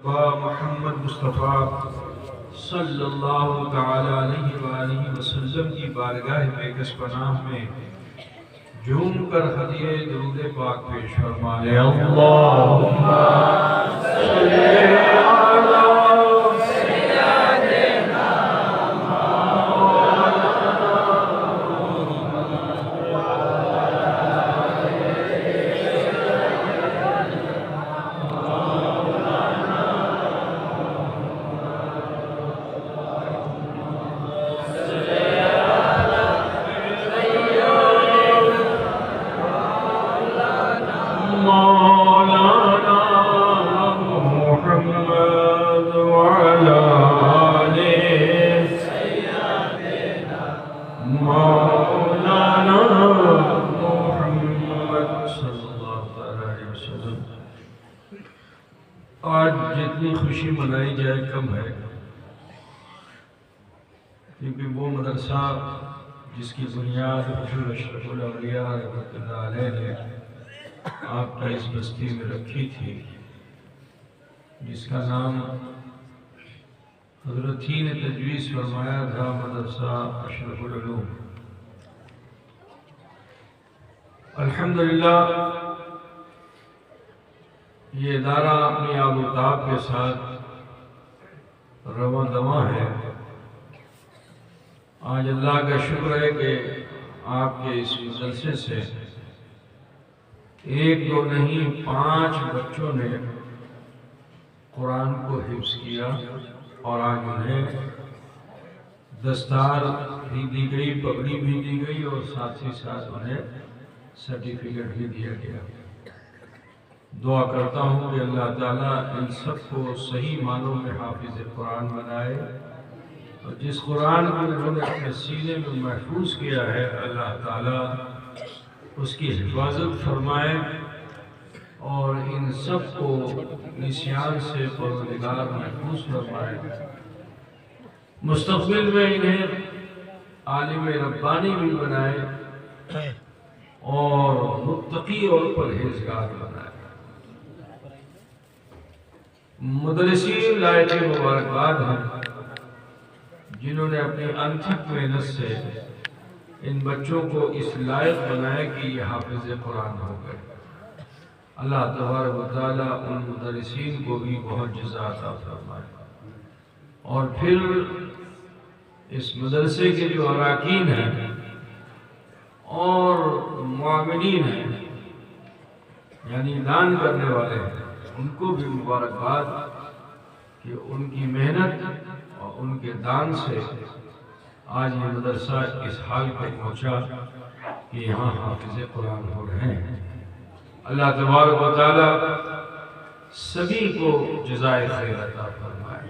محمد مصطفیٰ صلی اللہ تعالی علیہ وآلہ وسلم کی بارگاہ بیکس پناہ میں جھوم کر ہدیہ درود پاک پیش فرمائے۔ اللہم صلی علی آج جتنی خوشی منائی جائے کم ہے، کیونکہ وہ مدرسہ جس کی بنیاد حضور اشرف الاولیاء رحمۃ اللہ علیہ نے آپ کا اس بستی میں رکھی تھی، جس کا نام حضرت ہی نے تجویز فرمایا تھا مدرسہ اشرف العلوم۔ الحمدللہ یہ ادارہ اپنی آب و تاب کے ساتھ رواں دواں ہے۔ آج اللہ کا شکر ہے کہ آپ کے اس مدرسے سے ایک دو نہیں 5 بچوں نے قرآن کو حفظ کیا، اور آج انہیں دستار بھی دی گئی، پگڑی بھی دی گئی، اور ساتھ ہی ساتھ انہیں سرٹیفکیٹ بھی دیا گیا۔ دعا کرتا ہوں کہ اللہ تعالیٰ ان سب کو صحیح معنوں میں حافظ قرآن بنائے، اور جس قرآن کو انہوں نے اپنے سینے میں محفوظ کیا ہے، اللہ تعالیٰ اس کی حفاظت فرمائے، اور ان سب کو نسیان سے پروردگار محفوظ فرمائے۔ مستقبل میں انہیں عالم ربانی بھی بنائے اور متقی اور پرہیزگار بنائے۔ مدرسین لائق مبارکباد ہیں جنہوں نے اپنی انتھک محنت سے ان بچوں کو اس لائق بنایا کہ یہ حافظ قرآن ہو گئے۔ اللہ تبارک و تعالیٰ ان مدرسین کو بھی بہت جزا عطا فرمائے، اور پھر اس مدرسے کے جو اراکین ہیں اور معاونین ہیں، یعنی دان کرنے والے ہیں، ان کو بھی مبارکباد کہ ان کی محنت اور ان کے دان سے آج یہ مدرسہ اس حال پر پہنچا کہ یہاں حافظ قرآن ہو رہے ہیں۔ اللہ تبارک و تعالیٰ سبھی کو جزائے خیر عطا فرمائے۔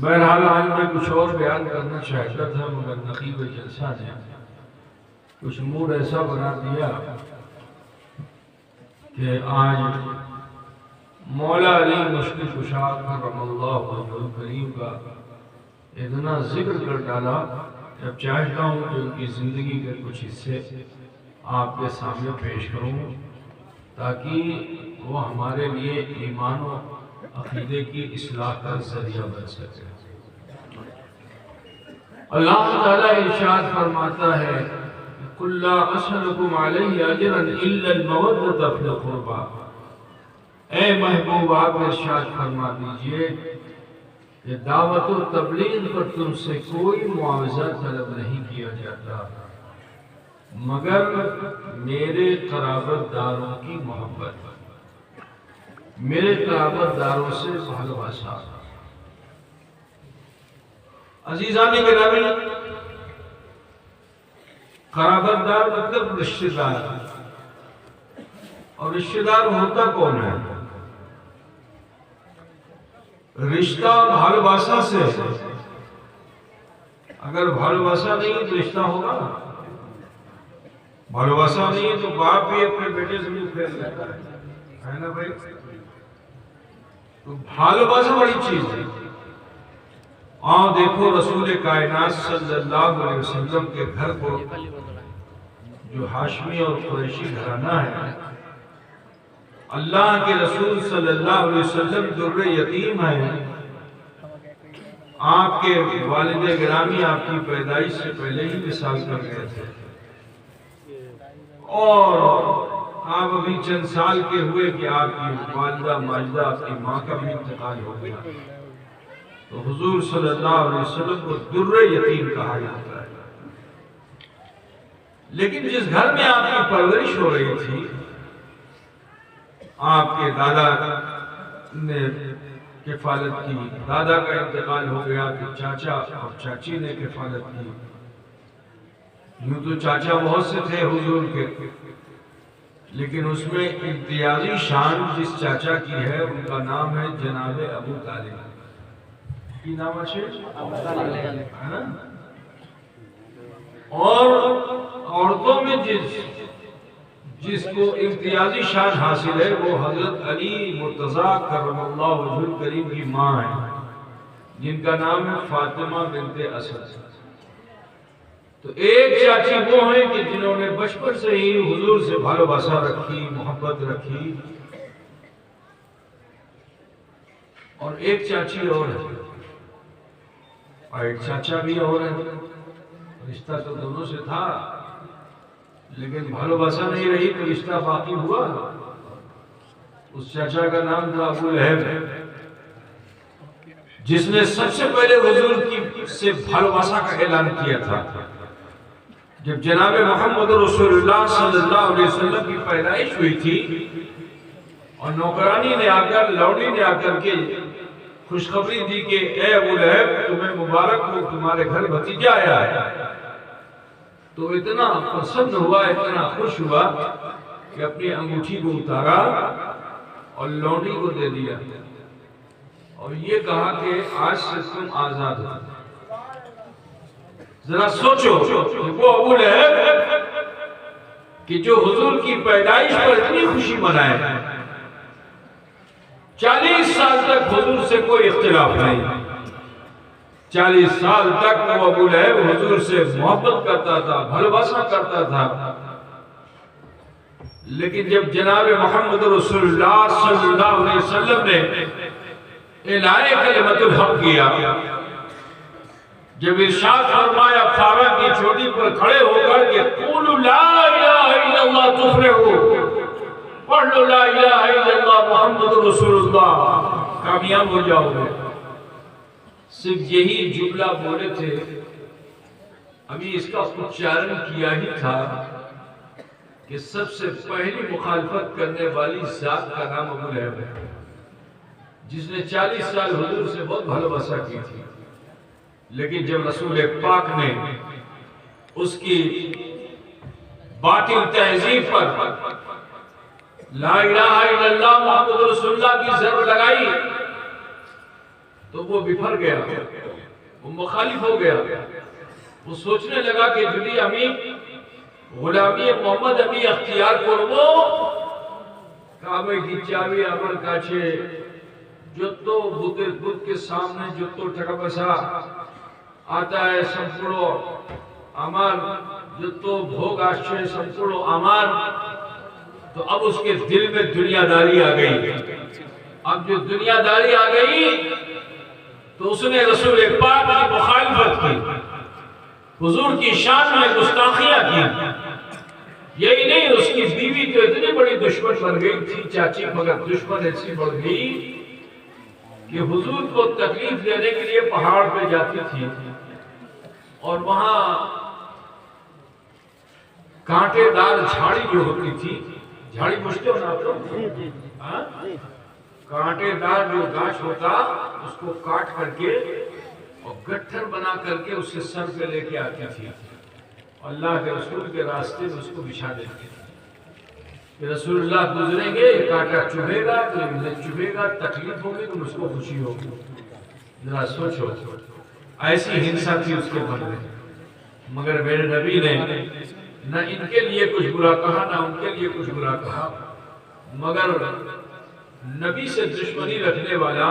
بہرحال آج میں کچھ اور بیان کرنا چاہتا تھا، مگر نقیب جلسہ نے کچھ موڈ ایسا بنا دیا کہ آج مولا علی مشکل کشا کرم اللہ وجہ الکریم کا اتنا ذکر کر ڈالا کہ اب چاہتا ہوں کہ ان کی زندگی کے کچھ حصے آپ کے سامنے پیش کروں، تاکہ وہ ہمارے لیے ایمان و عقیدے کی اصلاح کا ذریعہ بن سکے۔ اللہ تعالیٰ ارشاد فرماتا ہے قُلْ لَا أَسْأَلُكُمْ عَلَيْهِ أَجْرًا إِلَّا الْمَوَدَّةَ فِي الْقُرْبَى۔ اے محبوب آپ ارشاد فرما دیجئے کہ دعوت و تبلیغ پر تم سے کوئی معاوضہ طلب نہیں کیا جاتا مگر میرے قرابت داروں کی محبت، میرے قرابت داروں سے بھلواسا۔ عزیزان گرامی، قرابت دار مطلب رشتہ دار، اور رشتہ دار ہوتا کون ہے؟ رشتہ بھالواسا سے، اگر بھالواسا نہیں تو رشتہ ہوگا نا؟ بھالواسا نہیں ہے تو باپ بھی اپنے بیٹے سے منہ پھیر لیتا ہے نا بھائی؟ تو بھالواسا بڑی چیز ہے۔ آؤ دیکھو رسول کائنات صلی اللہ علیہ وسلم کے گھر کو، جو ہاشمی اور قریشی گھرانہ ہے، اللہ کے رسول صلی اللہ علیہ وسلم در یتیم ہیں. آپ کے والد گرامی آپ کی پیدائش سے پہلے ہی وصال کر گئے تھے اور آپ ابھی چند سال کے ہوئے کہ آپ کی والدہ ماجدہ آپ کی ماں کا بھی انتقال ہو گیا. تو حضور صلی اللہ علیہ وسلم کو در یتیم کہا جاتا ہے. لیکن جس گھر میں آپ کی پرورش ہو رہی تھی، آپ کے دادا نے کفالت کی، دادا کا انتقال ہو گیا کہ چاچا اور چاچی نے کفالت کی. یوں تو چاچا بہت سے تھے حضور کے، لیکن اس میں امتیازی شان جس چاچا کی ہے ان کا نام ہے جناب ابو طالب. کی نام ہے نا؟ اور عورتوں میں جس کو امتیازی شان حاصل ہے وہ حضرت علی مرتضیٰ کرم اللہ وجہ الکریم کی ماں ہیں، جن کا نام ہے فاطمہ بنت اسد. تو ایک چاچی وہ ہیں کہ جنہوں نے بچپن سے ہی حضور سے بھالوباسا رکھی، محبت رکھی، اور ایک چاچی اور ہے اور ایک چاچا بھی اور ہے. رشتہ تو دونوں سے تھا لیکن بھالوباسا نہیں رہی تو رشتہ باقی ہوا. اس چاچا کا نام تھا ابو لہب، جس نے سب سے پہلے حضور کی سے بھالوباسا کا اعلان کیا تھا. جب جناب محمد رسول اللہ صلی اللہ علیہ وسلم کی پیدائش ہوئی تھی اور نوکرانی نے آ کر، لوڈی نے آ کر کے خوشخبری دی کہ اے ابو لہب تمہیں مبارک ہو، تمہارے گھر بھتیجا آیا ہے، تو اتنا پسند ہوا، اتنا خوش ہوا کہ اپنی انگوٹھی کو اتارا اور لونڈی کو دے دیا اور یہ کہا کہ آج سے تم آزاد ہو. ذرا سوچو کہ وہ ابو لہب کہ جو حضور کی پیدائش پر اتنی خوشی منائے، 40 سال تک حضور سے کوئی اختلاف نہیں، 40 سال تک وہ ابو لہب حضور سے محبت کرتا تھا، بھالوباسا کرتا تھا. لیکن جب جناب محمد رسول اللہ صلی اللہ علیہ وسلم نے اعلان کلمت الحق کیا، جب ارشاد فرمایا فارا کی چوٹی پر کھڑے ہو کر کہ قولوا لا الہ الا اللہ تفلحوا، پڑھ لو لا الہ الا اللہ محمد رسول اللہ، کامیاب ہو جاؤ گے. صرف یہی جملہ بولے تھے، ابھی اس کا اچارن کیا ہی تھا کہ سب سے پہلی مخالفت کرنے والی ذات کا نام ابو لہب ہے، جس نے 40 سال حضور سے بہت بھالوباسا کی تھی. لیکن جب رسول پاک نے اس کی باطل تہذیب پر لا الہ الا اللہ محمد رسول اللہ کی ضرب لگائی تو وہ بفر گیا، وہ مخالف ہو گیا. وہ سوچنے لگا کہ جدی امی غلامی محمد امی اختیار کرو کعبے کی چاوی امر کاچھے جتو بدھ کے سامنے جتو ٹھکا بسا آتا ہے سمپڑو امار، جتو بھوگ آشے سمپڑو امار. تو اب اس کے دل میں دنیا داری آ گئی. اب جو دنیا داری آ گئی تو اس نے رسول پاک کی مخالفت کی، حضور کی شان میں گستاخیاں کی. یہی نہیں، اس کی بیوی تو اتنی بڑی دشمن بن گئی تھی چاچی، مگر دشمن ایسی بڑھ گئی کہ حضور کو تکلیف دینے کے لیے پہاڑ پہ جاتی تھی اور وہاں کانٹے دار جھاڑی جو ہوتی تھی، جھاڑی پوچھتے ہو نا آپ لوگ، کانٹے دار جو گاچھ ہوتا اس کو کاٹ کر کے اور گٹھر بنا کر کے اسے سر پہ لے کے آتی تھی. اللہ کے رسول کے راستے میں اس کو بچھا دیتی تھی کہ رسول اللہ گزریں گے، کانٹا چبھے گا تو انہیں چبھے گا، تکلیف ہوگی تو اس کو خوشی ہوگی. ذرا سوچو، ایسی ہنسا تھی اس کے من میں. مگر میرے نبی نے نہ ان کے لیے کچھ برا کہا نہ ان کے لیے کچھ برا کہا، مگر نبی سے دشمنی رکھنے والا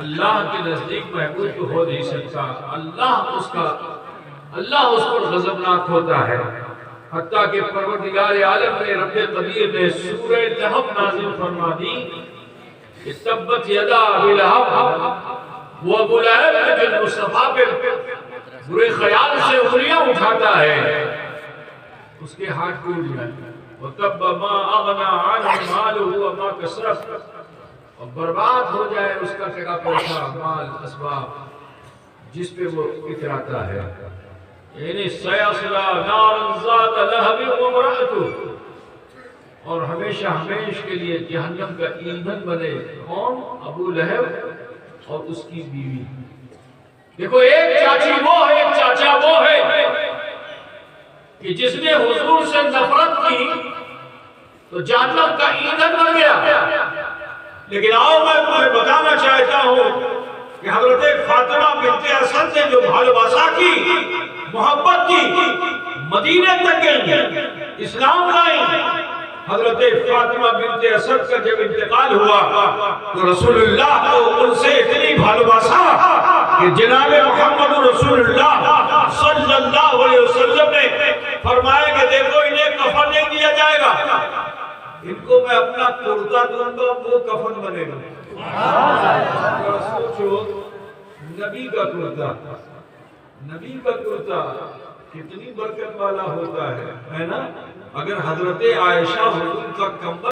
اللہ کے نزدیک محبوب تو ہو نہیں سکتا. اللہ اس پر غضبناک ہوتا ہے. حتیٰ کہ پروردگار عالم نے رب قدیر نے سورہ لہب نازل فرما دی کہ تبت یدا ابی لہب، وہ ابو لہب ہے جو مصطفیٰ پہ برے خیال سے انگلیاں اٹھاتا ہے، اس کے ہاتھ ٹوٹ جائے، وَتَبَّ مَا أَغْنَى عَنْهُ مَالُهُ وَمَا كَسَبَ، اور برباد ہو جائے اس کا ٹکا پیسہ، مال، اسباب جس پہ وہ اتراتا ہے، یعنی سَيَصْلَىٰ نَارًا ذَاتَ لَهَبٍ وَامْرَأَتُهُ، اور ہمیشہ ہمیش کے لیے جہنم کا ایندھن بنے کون؟ ابو لہب اور اس کی بیوی۔ دیکھو ایک چاچی وہ ہے، ایک چاچا وہ ہے کہ جس نے حضور سے نفرت کی تو جہنم کا ایندھن بن گیا۔ لیکن آؤ میں تمہیں بتانا چاہتا ہوں کہ حضرت فاطمہ بنت اسد نے جو بھالواسا کی، محبت کی، مدینے تک گئی، اسلام لائی۔ حضرت فاطمہ بنت اسد کا جب انتقال ہوا تو رسول اللہ کو ان سے اتنی بھالواسا کہ جناب محمد رسول اللہ صلی اللہ علیہ وسلم نے فرمایا کہ دیکھو انہیں کفن نہیں دیا جائے گا، ان کو میں اپنا کرتا دوں گا، وہ کفن بنے گا۔ سوچو نبی کا کرتا، نبی کا کرتا کتنی برکت والا ہوتا ہے نا؟ اگر حضرت عائشہ حضور کا کمبل